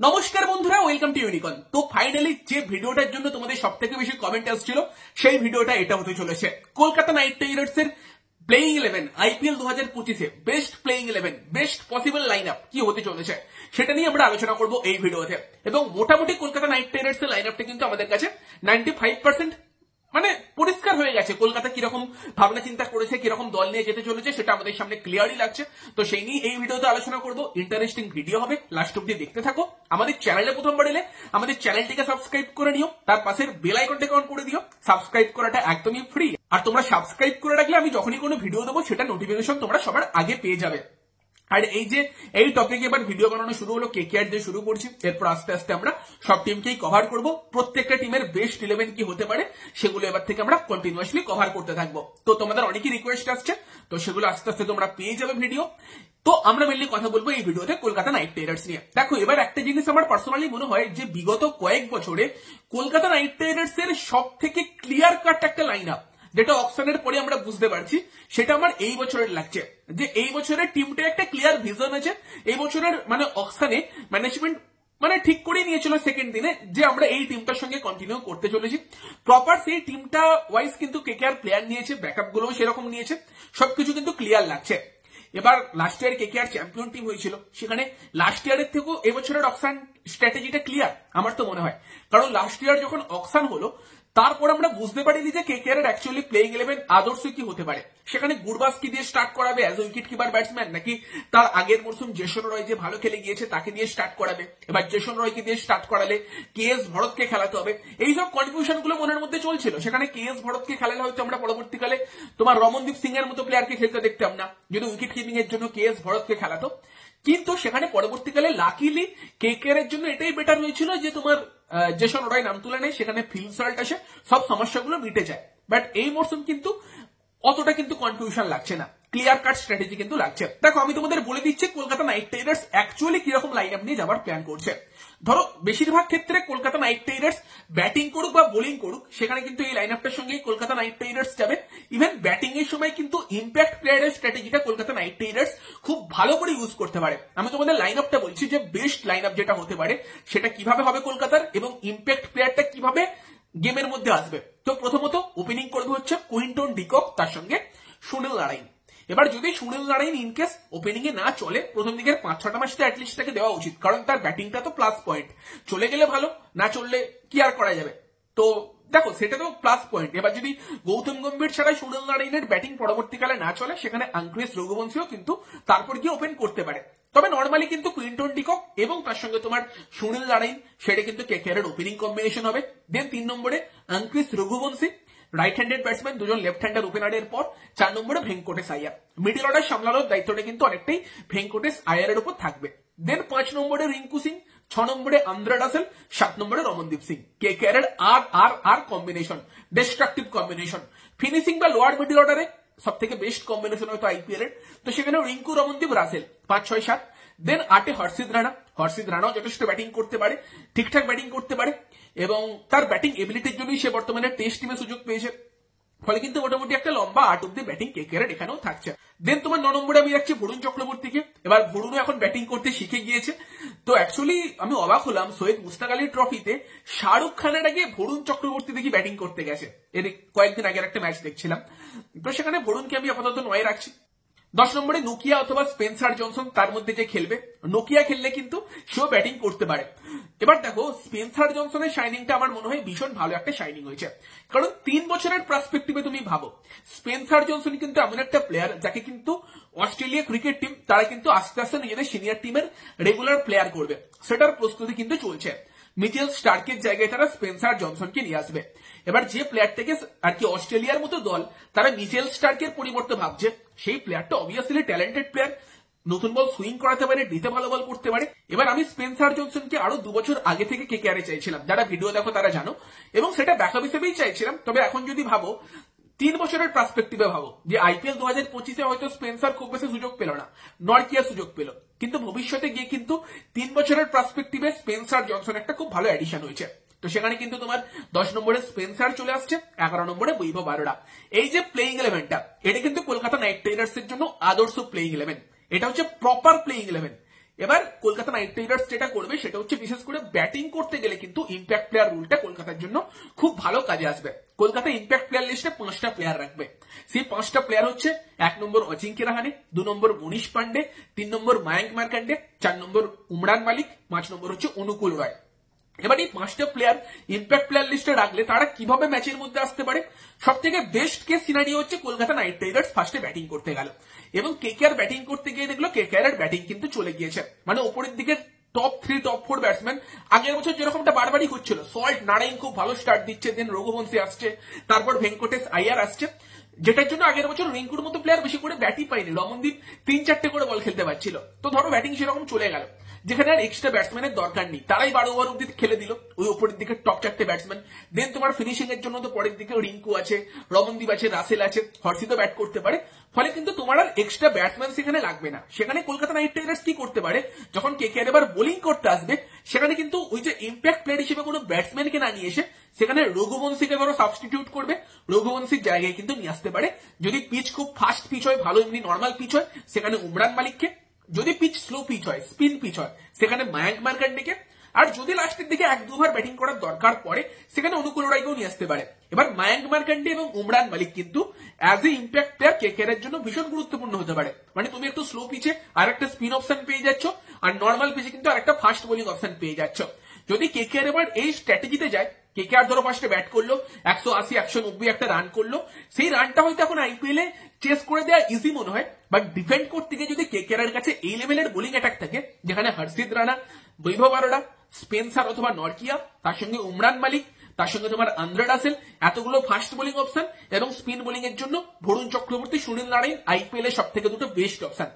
নমস্কার বন্ধুরা, welcome to ইউনিকন। তো ফাইনালি যে ভিডিওটার জন্য তোমাদের সব থেকে বেশি কমেন্ট আসছিল সেই ভিডিওটা এটা হতে চলেছে। কলকাতা নাইট রাইডার্স এর প্লেইং 11 আইপিএল 2025-এ best playing 11 best possible line up কি হতে চলেছে সেটা নিয়ে আমরা আলোচনা করব এই ভিডিওতে। এবং মোটামুটি কলকাতা নাইট রাইডার্স এর লাইন আপটা কিন্তু আমাদের কাছে 95% মানে পরিষ্কার হয়ে গেছে। কলকাতা কিরকম ভাবনা চিন্তা করেছে, কিরকম দল নিয়ে যেতে চলেছে সেটা আমাদের সামনে ক্লিয়ারই লাগছে। তো সেই নিয়ে এই ভিডিওতে আলোচনা করব। ইন্টারেস্টিং ভিডিও হবে, লাস্ট অব্দি দেখতে থাকো। আমাদের চ্যানেলে প্রথমবার এলে আমাদের চ্যানেলটিকে সাবস্ক্রাইব করে নিও, তার পাশের বেল আইকনটাকে অন করে দিও। সাবস্ক্রাইব করাটা একদমই ফ্রি, আর তোমরা সাবস্ক্রাইব করে রাখলে আমি যখনই কোনো ভিডিও দেবো সেটা নোটিফিকেশন তোমরা সবার আগে পেয়ে যাবে। আর এই টপিকে এবার ভিডিও বানানো শুরু হলো, কেকেআর দিয়ে শুরু করছি। এরপর আস্তে আস্তে আমরা সব টিমকেই কভার করব। প্রত্যেকটা টিমের বেস্ট 11 কি হতে পারে সেগুলো এবার থেকে আমরা কন্টিনিউয়াসলি কভার করতে থাকবো। তো তোমাদের অনেকই রিকোয়েস্ট আসছে, তো সেগুলো আস্তে আস্তে তোমরা পেয়ে যাবে ভিডিও। তো আমরা মেনলি কথা বলবো এই ভিডিওতে কলকাতা নাইট রাইডার্স নিয়ে। দেখো, এবার একটা জিনিস আমার পার্সোনালি মনে হয় যে বিগত কয়েক বছরে কলকাতা নাইট রাইডার্স এর সব থেকে ক্লিয়ার কাট একটা লাইন আপ যেটা অকশনের পরে আমরা বুঝতে পারছি, সেটা আমার এই বছরের লাগছে। যে এই বছরের টিমটা একটা ক্লিয়ার ভিজন আছে। এই বছরের মানে অকশনে ম্যানেজমেন্ট মানে ঠিক করে নিয়েছিল সেকেন্ড দিনে যে আমরা এই টিমটার সঙ্গে কন্টিনিউ করতে চলেছি। প্রপার সেই টিমটা ওয়াইজ কিন্তু কেকেআর প্লেয়ার নিয়েছে, ব্যাকআপ গুলোও সেরকম নিয়েছে, সবকিছু কিন্তু ক্লিয়ার লাগছে। এবার last year KKR champion team হয়েছিল, সেখানে লাস্ট ইয়ারের থেকেও এবছরের অকশন স্ট্র্যাটেজিটা ক্লিয়ার আমার তো মনে হয়। কারণ লাস্ট ইয়ার যখন অকশন হলো তারপর আমরা বুঝতে পারিনি যে কেকেআর এর অ্যাকচুয়ালি প্লেইং 11 আদর্শ কি হতে পারে। সেখানে গুরবাজকে দিয়ে স্টার্ট করাবে অ্যাজ উইকেট কিপার ব্যাটসম্যান, নাকি তার আগের মরশুম জেসন রয় যে ভালো খেলে গিয়েছে তাকে দিয়ে স্টার্ট করাবে। এবার জেসন রয়কে দিয়ে স্টার্ট করালে কেএস ভরতকে খেলাতে হবে। এইসব কনফিউশন গুলো মনের মধ্যে চলছিল। সেখানে কেএস ভরতকে খেলালে হয়তো আমরা পরবর্তীকালে তোমার রমনদীপ সিং এর মতো প্লেয়ারকে খেলতে দেখতাম না, যদি উইকেট কিপিং এর জন্য কেএস ভরতকে খেলাতো। কিন্তু সেখানে পরবর্তীকালে লাকিলি কেকেআর এর জন্য এটাই বেটার হয়েছিল যে তোমার জেসন রয় নাম তুলে নেয়, সেখানে ফিল্ড সল্ট আসে, সব সমস্যাগুলো মিটে যায়। বাট এই মরশুম কিন্তু অতটা কিন্তু কনফিউশন লাগছে না, ক্লিয়ার কাট স্ট্র্যাটেজি কিন্তু লাগছে। দেখো, আমি তোমাদের বলে দিচ্ছি কলকাতা নাইট রাইডার্স অ্যাকচুয়ালি কিরকম লাইন আপ নিয়ে যাওয়ার প্ল্যান করছে। ধরো বেশিরভাগ ক্ষেত্রে কলকাতা নাইট রাইডার্স ব্যাটিং করুক বা বোলিং করুক, সেখানে কিন্তু এই লাইন আপটার সঙ্গে কলকাতা নাইট রাইডার্স যাবে। ইভেন ব্যাটিং এর সময় কিন্তু ইম্প্যাক্ট প্লেয়ারের স্ট্র্যাটেজিটা কলকাতা নাইট রাইডার্স খুব ভালো করে ইউজ করতে পারে। আমি তোমাদের লাইন আপটা বলছি যে বেস্ট লাইন আপ যেটা হতে পারে সেটা কিভাবে হবে কলকাতার, এবং ইম্প্যাক্ট প্লেয়ারটা কিভাবে গেমের মধ্যে আসবে। তো প্রথমত ওপেনিং করবে হচ্ছে কুইন্টন ডিকক, তার সঙ্গে সুনীল নারাইন। এবার যদি সুনীল নারাইন ইনকেস ওপেনিং এ না চলে, প্রথম দিকের 5-6টা ম্যাচ তো অ্যাটলিস্ট তাকে দেওয়া উচিত, কারণ তার ব্যাটিংটা তো প্লাস পয়েন্ট। চলে গেলে ভালো, না চললে কি আর করা যাবে। তো দেখো, সেটা তো প্লাস পয়েন্ট। এবার যদি গৌতম গম্ভীর ছাড়াই সুনীল নারাইনের ব্যাটিং পরবর্তীকালে না চলে, সেখানে আঙ্ক্রিস রঘুবংশীও কিন্তু তারপর গিয়ে ওপেন করতে পারে। তবে নর্মালি কিন্তু কুইন্টন ডিকক এবং তার সঙ্গে তোমার সুনীল নারাইন, সেটা কিন্তু কেকেআর এর ওপেনিং কম্বিনেশন হবে। দেন 3 নম্বরে Angkrish Raghuvanshi, right handed batsman, দুজন লেফট হ্যান্ডার ওপেনারের পর 4 নম্বরে ভেঙ্কটেশ আয়ার। মিডল অর্ডার সামলানোর দায়িত্বটা কিন্তু অনেকটাই ভেঙ্কটেশ আয়ারের উপর থাকবে। দেন 5 নম্বরে রিঙ্কু সিং, 6 নম্বরে আন্দ্রে রাসেল, 7 নম্বরে রমনদীপ সিং। কেকেআর এর আর কম্বিনেশন, ডিস্ট্রাকটিভ কম্বিনেশন। ফিনিশিং বা লোয়ার মিডল অর্ডারে সব থেকে বেস্ট কম্বিনেশন হয়তো আইপিএল এর। তো সেখানে রিঙ্কু, রমনদীপ, রাসেল 5, 6, 7। দেন 8-এ হর্ষিত রানাও যথেষ্ট ব্যাটিং করতে পারে, ঠিকঠাক ব্যাটিং করতে পারে, এবং তার ব্যাটিং এবিলিটির জন্যই সে বর্তমানে টেস্ট টিমে সুযোগ পেয়েছে। ফলে কিন্তু মোটামুটি একটা লম্বা 8 অব্দি ব্যাটিং কেকেআর এখানেও থাকছে। দেন তোমার 9 নম্বরে আমি রাখছি বরুণ চক্রবর্তীকে। এবার বরুণও এখন ব্যাটিং করতে শিখে গিয়েছে। তো অ্যাকচুয়ালি আমি অবাক হলাম, সৈয়দ মুস্তাক আলী ট্রফিতে শাহরুখ খানের আগে বরুণ চক্রবর্তী দেখি ব্যাটিং করতে গেছে। এর কয়েকদিন আগের একটা ম্যাচ দেখছিলাম। তো সেখানে বরুণকে আমি আপাতত 9-এ রাখছি। 10 নম্বরে নোকিয়া অথবা স্পেন্সার জনসন, তার মধ্যে যে খেলবে। নোকিয়া খেললে কিন্তু সেও ব্যাটিং করতে পারে। এবার দেখো, স্পেন্সার জনসনের শাইনিংটা আমার মনে হয় ভীষণ ভালো একটা শাইনিং হয়েছে। কারণ 3 বছরের পার্সপেক্টিভে তুমি ভাবো, স্পেন্সার জনসন কিন্তু এমন একটা প্লেয়ার যাকে কিন্তু অস্ট্রেলিয়া ক্রিকেট টিম তারা কিন্তু আস্তে আস্তে নিজেদের সিনিয়র টিমের রেগুলার প্লেয়ার করবে, সেটার প্রস্তুতি কিন্তু চলছে। মিচেল স্টার্কের জায়গায় তারা স্পেন্সার জনসনকে নিয়ে আসবে। এবার যে প্লেয়ারটাকে আর কি অস্ট্রেলিয়ার মতো দল তারা মিচেল স্টার্কের পরিবর্তে ভাবছে, সেই প্লেয়ারটা অবভিয়াসলি ট্যালেন্টেড প্লেয়ার, নতুন বল সুইং করাতে পারে, ডিতে ভালো বল করতে পারে। এবার আমি স্পেন্সার জনসনকে আরো 2 বছর আগে থেকে কেকেআর এ চাইছিলাম, যারা ভিডিও দেখো তারা জানো, এবং সেটা ব্যাকআপ হিসেবেই চাইছিলাম। তবে এখন যদি ভাবো 3 বছরের পার্সপেক্টিভে ভাবো, যে আইপিএল 2025-এ হয়তো স্পেন্সার খুব বেশি সুযোগ পেল না, নরকিয়া সুযোগ পেল, কিন্তু ভবিষ্যতে গিয়ে কিন্তু 3 বছরের পার্সপেক্টিভে স্পেন্সার জনসন একটা খুব ভালো অ্যাডিশন হয়েছে। তো সেখানে কিন্তু তোমার 10 নম্বরে স্পেন্সার চলে আসছে, 11 নম্বরে বৈভব আরোরা। এই যে প্লেইং 11টা, এটা কিন্তু কলকাতা নাইট রাইডার্স এর জন্য আদর্শ প্লেইং 11। এটা হচ্ছে প্রপার প্লেইং 11। এবার কলকাতা নাইট রাইডার্স যেটা করবে সেটা হচ্ছে বিশেষ করে ব্যাটিং করতে গেলে কিন্তু ইম্প্যাক্ট প্লেয়ার রুলটা কলকাতার জন্য খুব ভালো কাজে আসবে। কলকাতা ইম্প্যাক্ট প্লেয়ার লিস্টে 5টা প্লেয়ার রাখবে। সেই 5টা প্লেয়ার হচ্ছে 1 নম্বর অজিঙ্ক্য রাহানে, 2 নম্বর মনীষ পান্ডে, 3 নম্বর মায়াঙ্ক মার্কান্ডে, 4 নম্বর উমরান মালিক, 5 নম্বর হচ্ছে অনুকূল রয়। এবার এই 5টা প্লেয়ার ইম্প্যাক্ট প্লেয়ার লিস্টে রাখলে তারা কিভাবে ম্যাচের মধ্যে আসতে পারে? সব থেকে বেস্ট কেস সিনারিও হচ্ছে কলকাতা নাইট রাইডার্স ফার্স্টে ব্যাটিং করতে গেল এবং কেকেআর ব্যাটিং করতে গিয়ে দেখলো কেকেআর এর ব্যাটিং কিন্তু চলে গিয়েছে, মানে ওপরের দিকে টপ 3 টপ 4 ব্যাটসম্যান আগের বছর যেরকমটা বারবারই হচ্ছিল, সল্ট নারায়ণ খুব ভালো স্টার্ট দিচ্ছে, দেন রঘুবংশী আসছে, তারপর ভেঙ্কটেশ আইয়ার আসছে, যেটার জন্য আগের বছর রিঙ্কুর মতো প্লেয়ার বেশি করে ব্যাটই পায়নি, রমনদীপ 3-4টে করে বল খেলতে পারছিল। তো ধরো ব্যাটিং সেরকম চলে গেল, যেখানে আর এক্সট্রা ব্যাটসম্যানের দরকার নেই, তারাই 12 ওভার অব্দি খেলে দিল ওই উপরের দিকে টপ 4টে ব্যাটসম্যান। দেন তোমার ফিনিশিং এর জন্য তো পরের দিকে রিঙ্কু আছে, রমনদীপ আছে, রাসেল আছে, হর্ষিত ব্যাট করতে পারে, ফলে কিন্তু তোমার আর এক্সট্রা ব্যাটসম্যান সেখানে লাগবে না। সেখানে কলকাতা নাইট রাইডার্স কি করতে পারে, যখন কেকেআর এবার বোলিং করতে আসবে সেখানে কিন্তু ওই যে ইম্প্যাক্ট প্লেয়ার হিসেবে কোনো ব্যাটসম্যানকে না নিয়ে এসে সেখানে রঘুবংশীকে ধরো সাবস্টিটিউট করবে, রঘুবংশীর জায়গায় কিন্তু নিয়ে আসতে পারে। যদি পিচ খুব ফাস্ট পিচ হয়, ভালো এমনি নর্মাল পিচ হয়, সেখানে উমরান মালিককে, যদি পিচ স্লো পিচ হয়, স্পিন পিচ হয়, সেখানে মায়াঙ্ক মার্কান্ডেকে, আর যদি লাস্টের দিকে 1-2 ওভার ব্যাটিং করার দরকার পড়ে সেখানে অনুকূল রায়কেও নিয়ে আসতে পারে। এবার মায়াঙ্ক মার্কান্ডে এবং উমরান মালিক কিন্তু as a impact player KKR এর জন্য ভীষণ গুরুত্বপূর্ণ হতে পারে। মানে তুমি একটু স্লো পিচে আর একটা স্পিন অপশন পেয়ে যাচ্ছ, আর নর্মাল পিচে কিন্তু আর একটা ফাস্ট বোলিং অপশন পেয়ে যাচ্ছ। যদি কেকেআর এবার এই স্ট্র্যাটেজিতে যায়, কেকেআর ধরো ফার্স্টে ব্যাট করলো, 180-190 একটা রান করলো, সেই রানটা হয়তো এখন আইপিএল এ চেস করে দেওয়া ইজি মনে হয়, বাট ডিফেন্ড করতে গিয়ে যদি কেকেআর এর কাছে এই লেভেলের বোলিং অ্যাটাক থাকে, যেখানে হর্ষিত রানা, বৈভব আরোরা, স্পেন্সার অথবা নরকিয়া, তার সঙ্গে উমরান মালিক, তার সঙ্গে তোমার আন্দ্রে রাসেল, এতগুলো ফাস্ট বোলিং অপশন এবং স্পিন বোলিং এর জন্য বরুণ চক্রবর্তী, সুনীল নারায়ণ আইপিএল এর সব থেকে দুটো বেস্ট অপশন।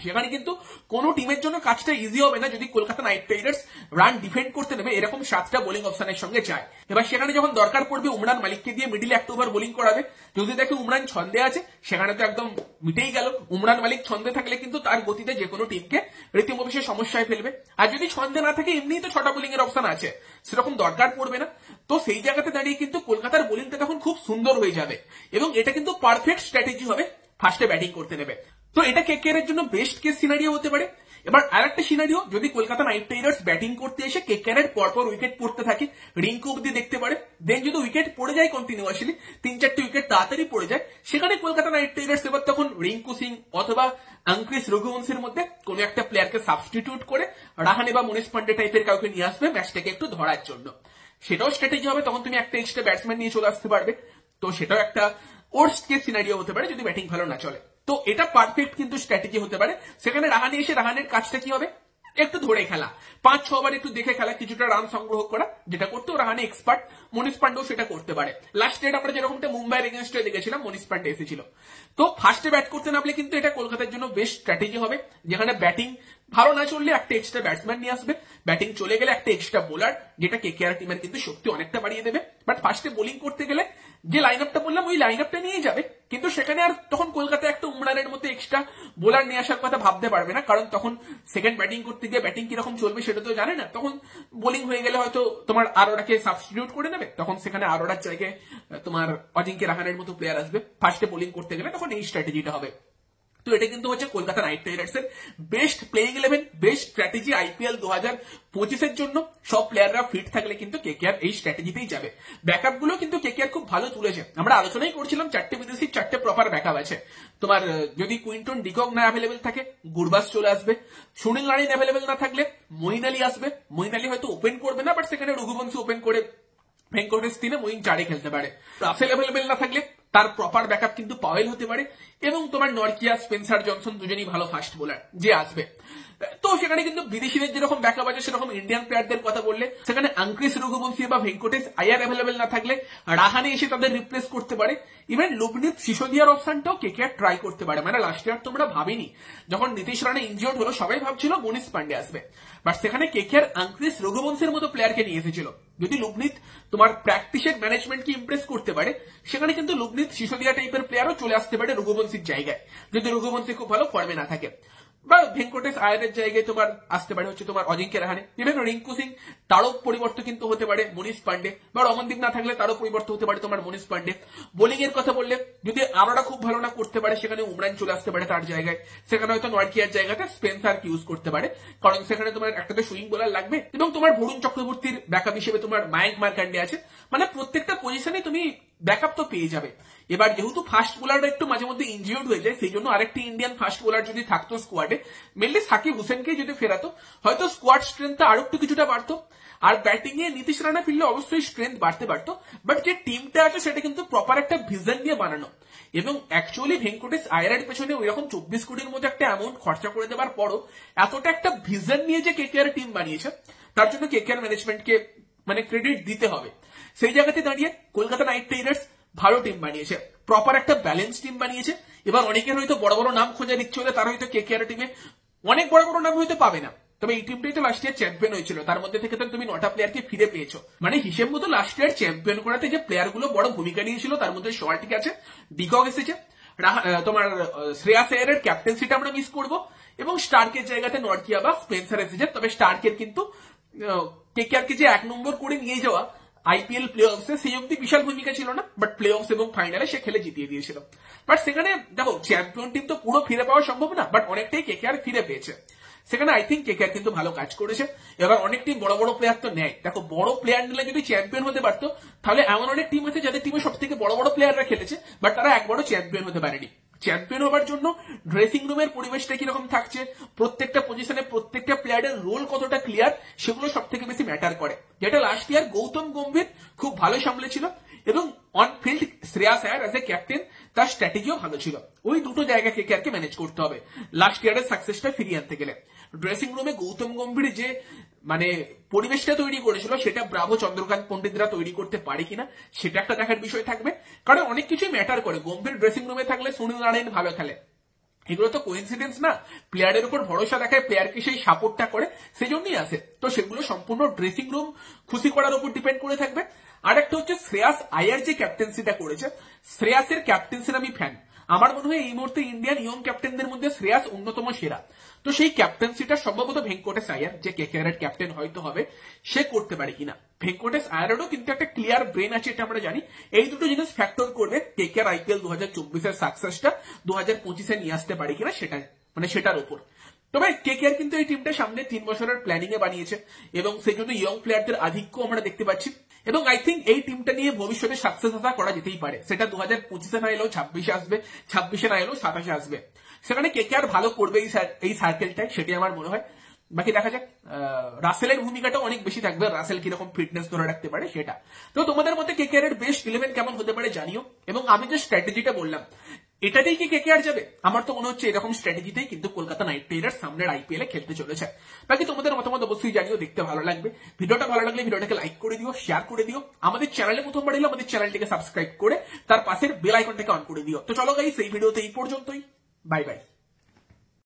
সেখানে কিন্তু কোন টিমের জন্য কাজটা ইজি হবে না যদি Kolkata Knight Riders run defend করতে নেবে এরকম 7টা বোলিং অপশনের সঙ্গে যায়। এবার সেখানে যখন দরকার পড়বে উমরান মালিককে দিয়ে মিডিলে 1 ওভার বোলিং করাবে, যদি দেখে উমরান ছন্দে আছে সেখানে তো একদম মিটেই গেল। উমরান মালিক ছন্দে থাকলে কিন্তু তার গতিতে যে কোনো টিমকে রীতিমতো সে সমস্যায় ফেলবে, আর যদি ছন্দে না থাকে এমনিই তো 6টা বোলিং এর অপশন আছে, সেরকম দরকার পড়বে না। তো সেই জায়গাতে দাঁড়িয়ে কিন্তু কলকাতার বোলিংটা তখন খুব সুন্দর হয়ে যাবে এবং এটা কিন্তু পারফেক্ট স্ট্র্যাটেজি হবে ফার্স্টে ব্যাটিং করতে নেবে। তো এটা কেকেআর এর জন্য বেস্ট কেস সিনারিও হতে পারে। এবার আরেকটা সিনারিও, যদি কলকাতা নাইট রাইডার্স ব্যাটিং করতে এসে কেকেআর এর পরপর উইকেট পড়তে থাকে, রিঙ্কু অব্দি দেখতে পারে, দেন যদি উইকেট পড়ে যায় কন্টিনিউয়াসলি 3-4টে উইকেট তাড়াতাড়ি পড়ে যায়, সেখানে কলকাতা নাইট রাইডার্স এবার তখন রিঙ্কু সিং অথবা অঙ্কুশ রঘুবংশীর মধ্যে কোন একটা প্লেয়ারকে সাবস্টিটিউট করে রাহানে বা মনীষ পান্ডে টাইপের কাউকে নিয়ে আসবে ম্যাচটাকে একটু ধরার জন্য। সেটাও স্ট্র্যাটেজি হবে, তখন তুমি একটা এক্সট্রা ব্যাটসম্যান নিয়ে চলে আসতে পারবে। তো সেটাও একটা ওয়ার্স্ট কেস সিনারিও হতে পারে যদি ব্যাটিং ভালো না চলে। তো এটা পারফেক্ট কিন্তু স্ট্র্যাটেজি হতে পারে। সেখানে রাহানে এসে রাহানের কাজটা কি হবে, একটু ধরে খেলা, 5-6 ওভার একটু দেখে খেলা, কিছুটা রান সংগ্রহ করা, যেটা করতেও রাহানে এক্সপার্ট, মনীষ পান্ডেও সেটা করতে পারে। লাস্ট ডেট আমরা যেরকমটা মুম্বাইয়ের এগেনস্টে দেখেছিলাম মনীষ পান্ডে এসেছিল। তো ফার্স্টে ব্যাট করতে নামলে কিন্তু এটা কলকাতার জন্য বেস্ট স্ট্র্যাটেজি হবে, যেখানে ব্যাটিং ভালো না চললে একটা এক্সট্রা ব্যাটসম্যান নিয়ে আসবে, ব্যাটিং চলে গেলে একটা এক্সট্রা বোলার, যেটা কেকেআর টিমের কিন্তু শক্তি অনেকটা বাড়িয়ে দেবে। বাট ফার্স্টে বোলিং করতে গেলে যে লাইন আপটা বললাম ওই লাইন আপটা নিয়ে যাবে, কিন্তু সেখানে আর তখন কলকাতা একটা উমরানের মতো এক্সট্রা বোলার নিয়ে আসার কথা ভাবতে পারবে না, কারণ তখন সেকেন্ড ব্যাটিং করতে গিয়ে ব্যাটিং কিরকম চলবে সেটা তো জানে না। তখন বোলিং হয়ে গেলে হয়তো তোমার আরোরাকে সাবস্টিটিউট করে নেবে, তখন সেখানে আরোরার জায়গায় তোমার অজিঙ্ক্য রাহানের মতো প্লেয়ার আসবে ফার্স্টে বোলিং করতে গেলে, তখন এই স্ট্র্যাটেজিটা হবে। তো এটা কিন্তু হচ্ছে কলকাতা নাইট রাইডার্স এর best playing 11, best strategy IPL 2025 এর জন্য। সব প্লেয়াররা ফিট থাকলে কিন্তু কেকেআর এই স্ট্র্যাটেজিতেই যাবে। ব্যাকআপ গুলো কিন্তু কেকেআর খুব ভালো তুলেছে, আমরা আলোচনাই করছিলাম 4টে বিদেশি 4টে প্রপার ব্যাকআপ আছে। তোমার যদি কুইন্টন ডিকক না অ্যাভেলেবেল থাকে গুরবাস চলে আসবে, সুনীল নারায়ণ অ্যাভেলেবেল না থাকলে মঈন আলী আসবে। মঈন আলী হয়তো ওপেন করবে না, বাট সেখানে রঘুবংশী ওপেন করে ভেঙ্কটেশ 3-এ মঈন 4-এ খেলতে পারে। রাসেল অ্যাভেলেবেল না থাকলে তার প্রপার ব্যাকআপ কিন্তু পাওয়েল হতে পারে, এবং তোমার নরকিয়া, স্পেন্সার জনসন দুজনই ভালো ফাস্ট বোলার যে আসবে। তো সেখানে কিন্তু বিদেশিদের যেরকম ব্যাকআপ আছে সেরকম ইন্ডিয়ান প্লেয়ারদের কথা বললে সেখানে অঙ্কুশ রঘুবংশী বা ভেঙ্কটেশ আইয়ার অ্যাভেলেবেল না থাকলে রাহানে এসে তাদের রিপ্লেস করতে পারে। ইভেন লুবনীত সিসোদিয়ার অপশনটাও কেকেআর ট্রাই করতে পারে। মানে লাস্ট ইয়ার তোমরা ভাবিনি, যখন নীতিশ রানা ইনজিওর্ড হলো সবাই ভাবছিল মনীষ পান্ডে আসবে, বাট সেখানে কেকেআর অঙ্কুশ রঘুবংশীর মতো প্লেয়ারকে নিয়ে এসেছিল। যদি লুবনীত তোমার প্র্যাকটিসের ম্যানেজমেন্টকে ইমপ্রেস করতে পারে, সেখানে কিন্তু লুবনীত সিসোদিয়া টাইপের প্লেয়ারও চলে আসতে পারে রঘুবংশীর জায়গায়, যদি রঘুবংশী খুব ভালো ফর্মে না থাকে। বা ভেঙ্কটেশ আয়ারের জায়গায় তোমার আসতে পারে হচ্ছে তোমার অজিঙ্ক্য রাহানে, ইভেন রিঙ্কু সিং তারও পরিবর্তন কিন্তু হতে পারে মনীষ পান্ডে, বা রমনদীপ না থাকলে তারও পরিবর্তন হতে পারে তোমার মনীষ পান্ডে। বোলিং এর কথা বললে যদি আরোরা খুব ভালো না করতে পারে সেখানে উমরান চলে আসতে পারে তার জায়গায়, সেখানে হয়তো নরকিয়ার জায়গাতে স্পেন্সার ইউজ করতে পারে, কারণ সেখানে তোমার একটা তো সুইং বোলার লাগবে, এবং তোমার বরুণ চক্রবর্তীর ব্যাকআপ হিসেবে তোমার মায়াঙ্ক মার্কান্ডে আছে, মানে প্রত্যেকটা পজিশনে তুমি ব্যাকআপ তো পেয়ে যাবে। এবার যেহেতু ফাস্ট বোলাররা একটু মাঝে মধ্যে ইনজিওর্ড হয়ে যায়, সেই জন্য আরেকটি ইন্ডিয়ান ফাস্ট বোলার যদি থাকতো স্কোয়াডে, মেনলি সাকিব হোসেনকে যদি ফেরাতো, হয়তো স্কোয়াড স্ট্রেংথটা আরো একটু কিছুটা বাড়তো। আর ব্যাটিং এ নীতিশ রানা ফিরলে অবশ্যই স্ট্রেংথ বাড়তে পারতো, বাট যে টিমটা আছে সেটা কিন্তু প্রপার একটা ভিজন নিয়ে বানানো। এবং অ্যাকচুয়ালি ভেঙ্কটেশ আয়ারের পেছনে ওই রকম 24 কোটির মধ্যে একটা অ্যামাউন্ট খরচা করে দেওয়ার পরও এতটা একটা ভিজন নিয়ে যে কেকেআর টিম বানিয়েছে, তার জন্য কেকেআর ম্যানেজমেন্টকে মানে ক্রেডিট দিতে হবে। সেই জায়গাতে দাঁড়িয়ে কলকাতা নাইট রাইডার্স ভালো টিম বানিয়েছে, প্রপার একটা ব্যালেন্স টিম বানিয়েছে। এবার অনেকের হয়তো বড় বড় নাম খোঁজার ইচ্ছে হলে তার হয়তো কেকেআর টিমে অনেক বড় বড় নাম হয়তো পাবে না, তবে এই টিমটাই তো লাস্ট ইয়ার চ্যাম্পিয়ন হয়েছিল, তার মধ্যে থেকে তো তুমি 9টা প্লেয়ারকে ফিরে পেয়েছো, মানে হিসেব মতো লাস্ট ইয়ার চ্যাম্পিয়ন করাতে যে প্লেয়ার গুলো বড় ভূমিকা নিয়েছিল তার মধ্যে সল্টিক আছে, ডিকক এসেছে, তোমার শ্রেয়াস আয়ারের ক্যাপ্টেন্সিটা আমরা মিস করবো, এবং স্টার্কের জায়গাতে নরকিয়া বা স্পেন্সার এসেছে। তবে স্টার্কের কিন্তু কেকেআরকে যে 1 নম্বর করে নিয়ে যাওয়া আইপিএল প্লে অফসে সেই অব্দি বিশাল ভূমিকা ছিল না, বাট প্লে অফস এবং ফাইনালে সে খেলে জিতিয়ে দিয়েছিল। বাট সেখানে দেখো চ্যাম্পিয়ন টিম তো পুরো ফিরে পাওয়া সম্ভব না, বাট অনেকটাই কেকেআর ফিরে পেয়েছে, সেখানে আই থিঙ্ক কেকেআর কিন্তু ভালো কাজ করেছে। এবার অনেক টিম বড় বড় প্লেয়ার তো নেয়, দেখো বড় প্লেয়ার নিলে যদি চ্যাম্পিয়ন হতে পারতো, তাহলে এমন অনেক টিম আছে যাদের টিমে সব থেকে বড় বড় প্লেয়াররা খেলেছে, বাট তারা একবারও চ্যাম্পিয়ন হতে পারেনি। চ্যাম্পিয়ন হবার জন্য ড্রেসিং রুমের পরিবেশটা কিরকম থাকছে, প্রত্যেকটা পজিশনে প্রত্যেকটা প্লেয়ারের রোল কতটা ক্লিয়ার, সেগুলো সব থেকে বেশি ম্যাটার করে, যেটা লাস্ট ইয়ার গৌতম গম্ভীর খুব ভালো সামলেছিল, এবং on field Shreyas Iyer as a captain তার স্ট্র্যাটেজিও ভালো ছিল। ওই দুটো জায়গা কেকেআরকে ম্যানেজ করতে হবে লাস্ট ইয়ারের সাকসেসটা ফিরিয়ে আনতে গেলে। ড্রেসিং রুমে গৌতম গম্ভীর যে মানে পরিবেশটা তৈরি করেছিল, সেটা ব্রাভো চন্দ্রকান্ত পণ্ডিতরা তৈরি করতে পারে কিনা সেটা একটা দেখার বিষয় থাকবে, কারণ অনেক কিছুই ম্যাটার করে। গম্ভীর ড্রেসিং রুমে থাকলে সুনীল নারায়ণ ভালো খেলে, এগুলো তো কোইন্সিডেন্স না, প্লেয়ারের উপর ভরসা দেখায়, প্লেয়ারকে সেই সাপোর্টটা করে, সেই জন্যই আসে। তো সেগুলো সম্পূর্ণ ড্রেসিং রুম খুশি করার উপর ডিপেন্ড করে থাকবে। আর একটা হচ্ছে শ্রেয়াস আয়ার যে ক্যাপ্টেন্সিটা করেছে, শ্রেয়াসের ক্যাপ্টেন্সির আমি ফ্যান, আমার মনে হয় এই মুহূর্তে ইন্ডিয়ান ইয়ং ক্যাপ্টেনদের মধ্যে শ্রেয়াস অন্যতম সেরা। তো সেই ক্যাপ্টেন্সিটা সম্ভবত ভেঙ্কটেশ আয়ার যে কেকেআর এর ক্যাপ্টেন হয়তো হবে, সে করতে পারে কিনা। ভেঙ্কটেশ আয়ারেরও কিন্তু একটা ক্লিয়ার ব্রেন আছে, এটা আমরা জানি। এই দুটো জিনিস ফ্যাক্টর করবে কেকেআর আইপিএল 2024-এর সাকসেসটা 2025-এ নিয়ে আসতে পারে কিনা, সেটা মানে সেটার উপর। তবে কেকেআর কিন্তু এই টিমটা সামনে 3 বছরের প্ল্যানিং এ বানিয়েছে, এবং সেই জন্য ইয়ং প্লেয়ারদের আধিক্য আমরা দেখতে পাচ্ছি, এবং আই থিঙ্ক এই টিমটা নিয়ে ভবিষ্যতে সাকসেস আশা করা যেতেই পারে। সেটা 2025-এ না এলেও 26-এ আসবে, 26-এ না এলেও 27-এ আসবে। সেখানে কেকেআর ভালো করবে এই সার্কেলটাই, সেটাই আমার মনে হয়। বাকি দেখা যাক, রাসেলের ভূমিকাটা অনেক বেশি থাকবে, রাসেল কিরকম ফিটনেস ধরে রাখতে পারে সেটা। তো তোমাদের মধ্যে কেকেআর এর বেস্ট 11 কেমন হতে পারে জানিও, এবং আমি যে স্ট্র্যাটেজিটা বললাম এটাতেই কি কেকেআর যাবে? আমার তো মনে হচ্ছে এরকম স্ট্র্যাটেজিতেই কিন্তু কলকাতা নাইট রাইডার্স সামনের আইপিএল এ খেলতে চলেছে। বাকি তোমাদের মতামত অবশ্যই জানিও, দেখতে ভালো লাগবে। ভিডিওটা ভালো লাগলে ভিডিওটাকে লাইক করে দিও, শেয়ার করে দিও। আমাদের চ্যানেলে প্রথমবার এলে আমাদের চ্যানেলটিকে সাবস্ক্রাইব করে তার পাশের বেল আইকনটাকে অন করে দিও। তো চলো গাইস, এই ভিডিওতে এই পর্যন্তই, বাই বাই।